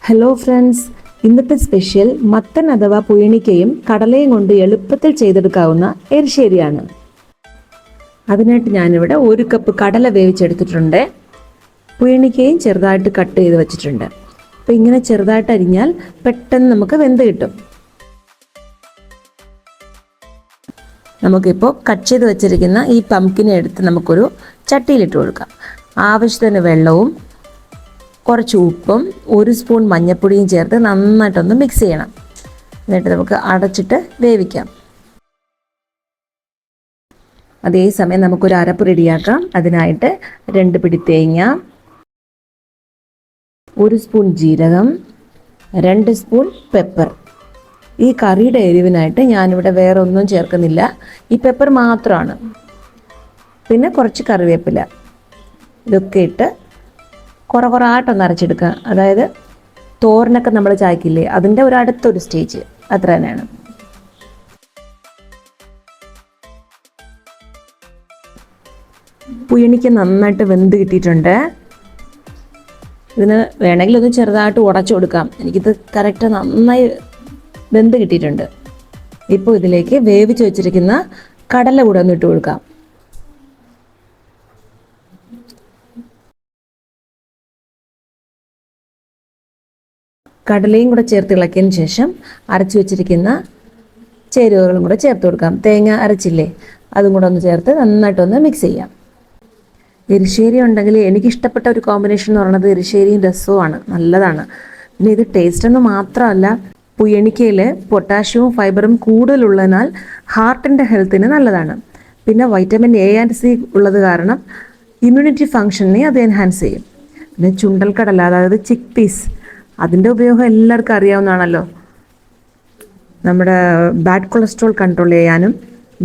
Hello friends, ഇന്നത്തെ special മത്തൻ അഥവാ പുയണിക്കയും കടലയും കൊണ്ട് എളുപ്പത്തിൽ ചെയ്തെടുക്കാവുന്ന എരിശ്ശേരിയാണ്. അതിനായിട്ട് ഞാനിവിടെ 1 കപ്പ് കടല വേവിച്ചെടുത്തിട്ടുണ്ട്. പുയണിക്കയും ചെറുതായിട്ട് കട്ട് ചെയ്ത് വെച്ചിട്ടുണ്ട്. അപ്പോൾ ഇങ്ങനെ ചെറുതായിട്ട് അരിഞ്ഞാൽ പെട്ടെന്ന് നമുക്ക് വെന്ത് കിട്ടും. നമുക്കിപ്പോൾ കട്ട് ചെയ്ത് വെച്ചിരിക്കുന്ന ഈ പംകിനെ എടുത്ത് നമുക്കൊരു ചട്ടിയിലിട്ട് കൊടുക്കാം. ആവശ്യത്തിന് വെള്ളവും കുറച്ച് ഉപ്പും 1 സ്പൂൺ മഞ്ഞൾപ്പൊടിയും ചേർത്ത് നന്നായിട്ടൊന്ന് മിക്സ് ചെയ്യണം. എന്നിട്ട് നമുക്ക് അടച്ചിട്ട് വേവിക്കാം. അതേസമയം നമുക്കൊരു അരപ്പ് റെഡിയാക്കാം. അതിനായിട്ട് 2 പിടി തേങ്ങ, 1 സ്പൂൺ ജീരകം, 2 സ്പൂൺ പെപ്പർ. ഈ കറിയുടെ എരിവിനായിട്ട് ഞാനിവിടെ വേറെ ഒന്നും ചേർക്കുന്നില്ല, ഈ പെപ്പർ മാത്രമാണ്. പിന്നെ കുറച്ച് കറിവേപ്പില. ഇതൊക്കെ ഇട്ട് കുറേയായിട്ടൊന്ന് അരച്ചെടുക്കുക. അതായത് തോരനൊക്കെ നമ്മൾ ചായക്കില്ലേ, അതിൻ്റെ അടുത്തൊരു സ്റ്റേജ്, അത്ര തന്നെയാണ്. പുയണിക്ക് നന്നായിട്ട് വെന്ത് കിട്ടിയിട്ടുണ്ട്. ഇതിന് വേണമെങ്കിൽ ഒന്ന് ചെറുതായിട്ട് ഉടച്ചു കൊടുക്കാം. എനിക്കിത് കറക്റ്റ് നന്നായി വെന്ത് കിട്ടിയിട്ടുണ്ട്. ഇപ്പോൾ ഇതിലേക്ക് വേവിച്ച് വെച്ചിരിക്കുന്ന കടല കൂടെ ഒന്ന് ഇട്ട് കൊടുക്കാം. കടലയും കൂടെ ചേർത്ത് ഇളക്കിയതിന് ശേഷം അരച്ചു വെച്ചിരിക്കുന്ന ചേരുവകളും കൂടെ ചേർത്ത് കൊടുക്കാം. തേങ്ങ അരച്ചില്ലേ, അതും കൂടെ ഒന്ന് ചേർത്ത് നന്നായിട്ടൊന്ന് മിക്സ് ചെയ്യാം. എരിശ്ശേരി ഉണ്ടെങ്കിൽ എനിക്കിഷ്ടപ്പെട്ട ഒരു കോമ്പിനേഷൻ എന്ന് പറയുന്നത് എരിശ്ശേരിയും രസവുമാണ്. നല്ലതാണ്. പിന്നെ ഇത് ടേസ്റ്റ് എന്ന് മാത്രമല്ല, പുയണിക്കയിൽ പൊട്ടാഷ്യവും ഫൈബറും കൂടുതലുള്ളതിനാൽ ഹാർട്ടിൻ്റെ ഹെൽത്തിന് നല്ലതാണ്. പിന്നെ വൈറ്റമിൻ എ ആൻഡ് സി ഉള്ളത് കാരണം ഇമ്മ്യൂണിറ്റി ഫങ്ഷനെ അത് എൻഹാൻസ് ചെയ്യും. പിന്നെ ചുണ്ടൽ കടല, അതായത് ചിക്ക് പീസ്, അതിൻ്റെ ഉപയോഗം എല്ലാവർക്കും അറിയാവുന്നതാണല്ലോ. നമ്മുടെ ബാഡ് കൊളസ്ട്രോൾ കൺട്രോൾ ചെയ്യാനും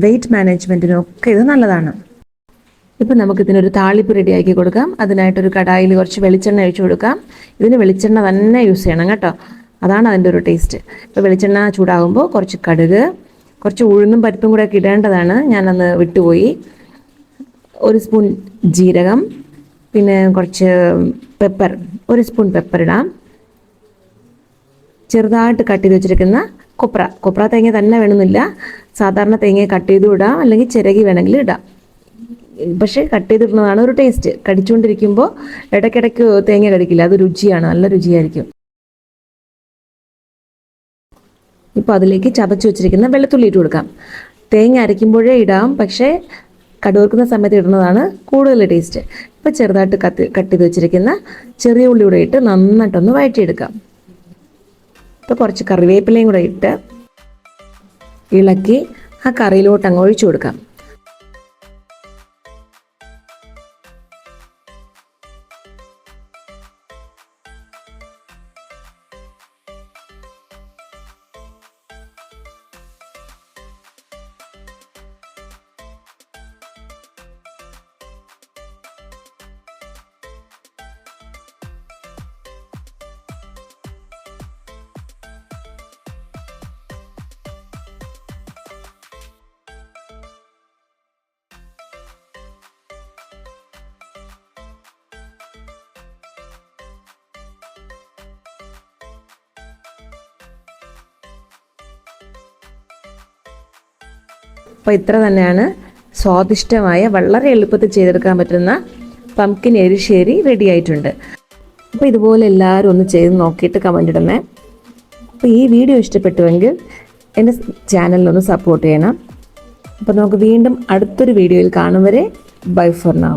വെയിറ്റ് മാനേജ്മെൻറ്റിനും ഒക്കെ ഇത് നല്ലതാണ്. ഇപ്പം നമുക്കിതിനൊരു താളിപ്പ് റെഡിയാക്കി കൊടുക്കാം. അതിനായിട്ടൊരു കടായിൽ കുറച്ച് വെളിച്ചെണ്ണ ഒഴിച്ചു കൊടുക്കാം. ഇതിന് വെളിച്ചെണ്ണ തന്നെ യൂസ് ചെയ്യണം കേട്ടോ, അതാണ് അതിൻ്റെ ഒരു ടേസ്റ്റ്. ഇപ്പോൾ വെളിച്ചെണ്ണ ചൂടാകുമ്പോൾ കുറച്ച് കടുക്, കുറച്ച് ഉഴുന്നും പരിപ്പും കൂടെ ഒക്കെ ഇടേണ്ടതാണ്, ഞാനന്ന് വിട്ടുപോയി. 1 സ്പൂൺ ജീരകം, പിന്നെ കുറച്ച് പെപ്പർ, 1 സ്പൂൺ പെപ്പർ ഇടാം. ചെറുതായിട്ട് കട്ട് ചെയ്ത് വെച്ചിരിക്കുന്ന കൊപ്ര തേങ്ങ തന്നെ വേണമെന്നില്ല, സാധാരണ തേങ്ങ കട്ട് ചെയ്തും ഇടാം, അല്ലെങ്കിൽ ചിരകി വേണമെങ്കിൽ ഇടാം. പക്ഷേ കട്ട് ചെയ്തിടുന്നതാണ് ഒരു ടേസ്റ്റ്. കടിച്ചുകൊണ്ടിരിക്കുമ്പോൾ ഇടയ്ക്കിടയ്ക്ക് തേങ്ങ കടിക്കില്ല, അത് രുചിയാണ്, നല്ല രുചിയായിരിക്കും. ഇപ്പോൾ അതിലേക്ക് ചതച്ച് വെച്ചിരിക്കുന്ന വെളുത്തുള്ളി ഇട്ട് കൊടുക്കാം. തേങ്ങ അരയ്ക്കുമ്പോഴേ ഇടാം, പക്ഷേ കടുവറുക്കുന്ന സമയത്ത് ഇടുന്നതാണ് കൂടുതൽ ടേസ്റ്റ്. ഇപ്പോൾ ചെറുതായിട്ട് കട്ട് ചെയ്ത് വെച്ചിരിക്കുന്ന ചെറിയ ഉള്ളി കൂടെ ഇട്ട് നന്നായിട്ടൊന്ന് വഴറ്റിയെടുക്കാം. ഇപ്പോൾ കുറച്ച് കറിവേപ്പിലയും കൂടെ ഇട്ട് ഇളക്കി ആ കറിയിലോട്ട് അങ്ങ് ഒഴിച്ചു കൊടുക്കാം. അപ്പോൾ ഇത്ര തന്നെയാണ് സ്വാദിഷ്ടമായ, വളരെ എളുപ്പത്തിൽ ചെയ്തെടുക്കാൻ പറ്റുന്ന പംകിൻ എരിശ്ശേരി റെഡി ആയിട്ടുണ്ട്. അപ്പോൾ ഇതുപോലെ എല്ലാവരും ഒന്ന് ചെയ്ത് നോക്കിയിട്ട് കമൻ്റ് ഇടണേ. അപ്പോൾ ഈ വീഡിയോ ഇഷ്ടപ്പെട്ടുവെങ്കിൽ എൻ്റെ ചാനലിലൊന്ന് സപ്പോർട്ട് ചെയ്യണം. അപ്പോൾ നമുക്ക് വീണ്ടും അടുത്തൊരു വീഡിയോയിൽ കാണും വരെ ബൈ ഫോർ നൗ.